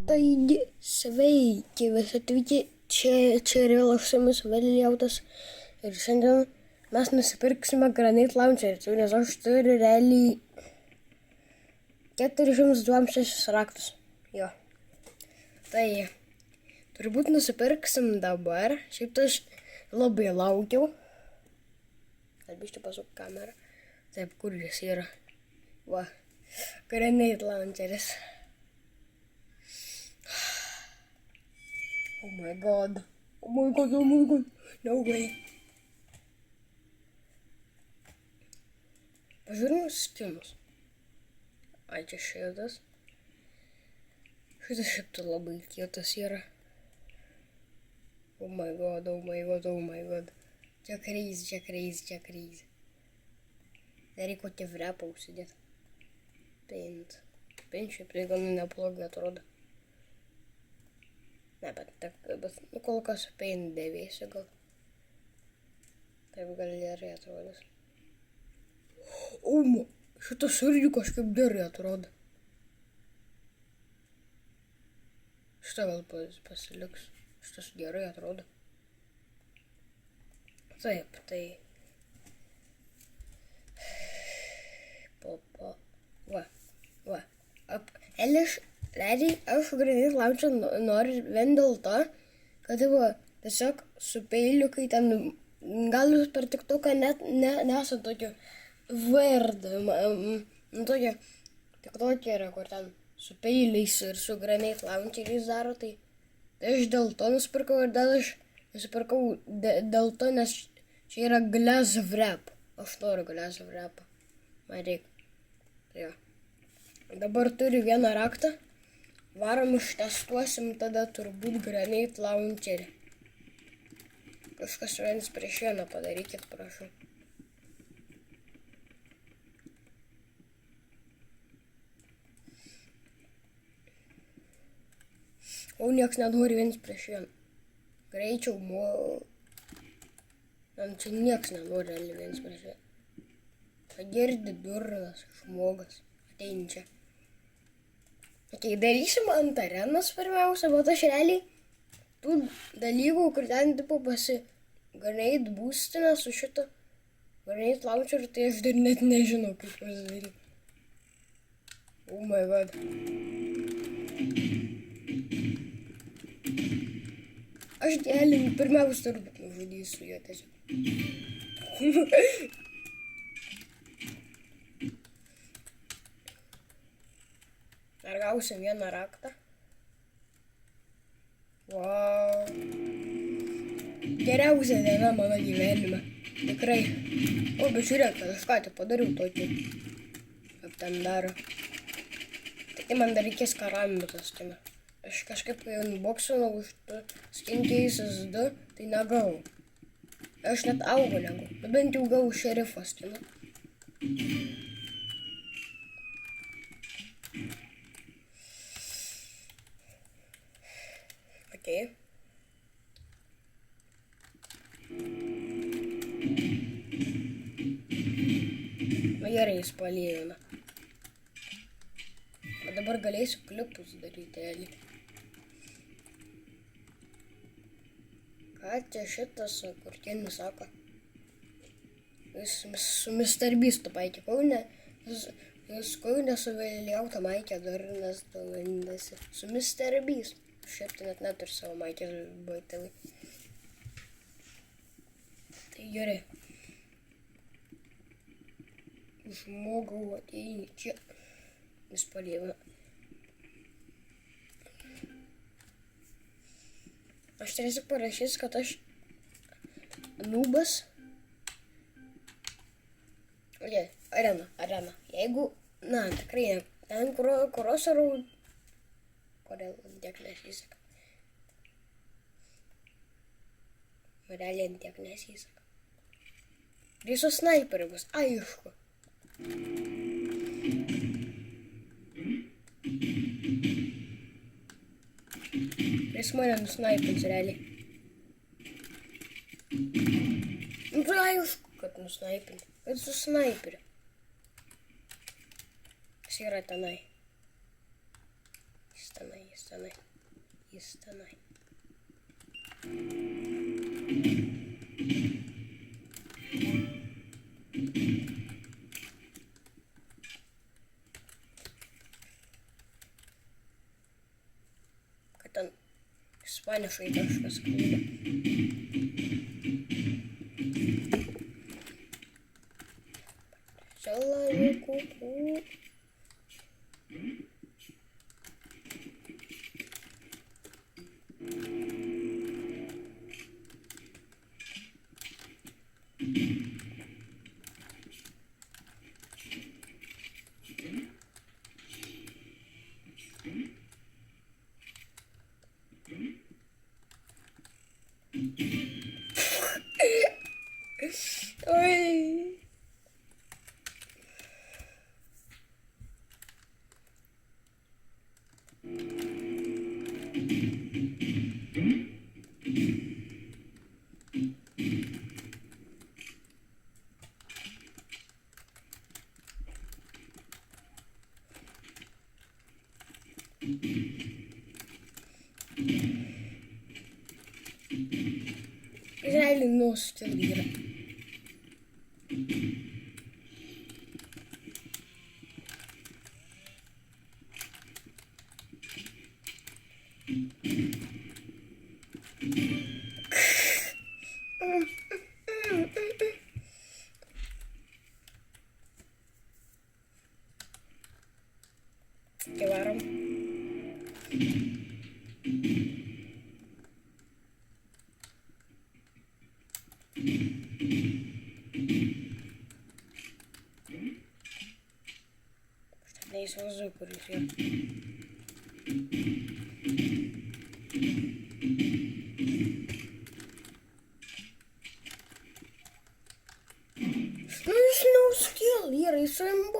Taigi, sveiki visi atvykę, čia yra Lakštumis Vėliautas ir šiandien mes nusipirksime Granite Launcherį, nes aš turiu realiai 426 raktus. Jo. Tai turbūt nusipirksim dabar, šiaip tai aš labai laukiau. Kalbiščiau pasuk kamerą. Taip, kur jis yra? Va, Granite Launcheris. Oh my god. Oh my god, oh my god. No way. Pažiūrėjau skinus. Ai, čia šitas. Šitas šiaip tai labai kietas yra. Oh my god, oh my god, oh my god. Čia crazy, čia crazy, čia crazy. Dar reikia kokį vrepą užsidėti. Paint. Paint šiaip tai gal neblogai atrodo. Ne, bet kol kas paint dėvėsiu gal. Taip gal gerai atrodys. Šitas irgi kažkaip gerai atrodo. Šitą gal pasiliks. Šitas gerai atrodo. Taip, tai. Va. Realiai aš Granite Launcherį noriu vien dėl to, kad tiesiog su peiliu, kai ten gal jūs per TikToką net nesat tokio vardą, tokio TikTokė yra, kur ten su peiliais ir su Granite Launcheriais daro, tai aš dėl to nusipirkau ir dar aš nusipirkau dėl to, nes čia yra glass wrap. Aš noriu glass wrapą. Man reikia. Tai jo. Dabar turiu vieną raktą. Varom ištestuosim tada turbūt Granite Launcherį. Kažkas vienas prieš vieną padarykit, prašau. O nieks nenori vienas prieš vieną. Greičiau, čia nieks nenori vienas prieš vieną. Pagirdi durnas žmogas. Ateini čia. Okay, darysim ant arenos pirmiausia, bet aš realiai tų dalykų, kur ten tipo Granite boostinę su šito Granite Launcheriu, tai aš dar net nežinau, kaip pasidaryti. Oh my god. Aš realiai pirmiausia turbūt nužudysiu jo tiesiog. Dar gausim vieną raktą. Wow. Geriausia diena mano gyvenime. Tikrai. O, bet žiūrėk, aš ką tik padariau tokį. Kaip ten daro. Tai man dar reikės karambitą skiną. Aš kažkaip unboxinau už Skin Cases 2, tai negavau. Aš net augo negau. Bet bent jau gavau šerifo skiną. Okay. Na gerai, spalėjome. O dabar galėsiu klipus daryti, realiai. Ką čia šitas, kur Kenis sako? Jis su Mr. Beastu paikė Kaune. Jis Kaune su Vėliauta maikė dar nes vadinasi. Su Mr. Beastu. Šiaip tai net neturi savo maikės BTV. Tai gerai. Žmogau ateini čia. Jis palievina. Aš tiesiog parašysiu, kad aš nubas. Okay, arena. Jeigu, tikrai ne. Ten kuros arau. Kodėl tiek nesiseka? Realiai tiek nesiseka. Ir su snaiperiu bus, aišku. Jis mane nusnaipins realiai. Tai aišku, kad nusnaipins. Bet su snaiperiu. Jis yra tenai. Jis tenai jis. Істини. Істини. Ten ispaniškai kažkas kalba. Žalari kuku. Ой. Реально нос телевизора. Кеваром. Что не сразу порыв. Ну и снова скилл, Ира, и своим бот.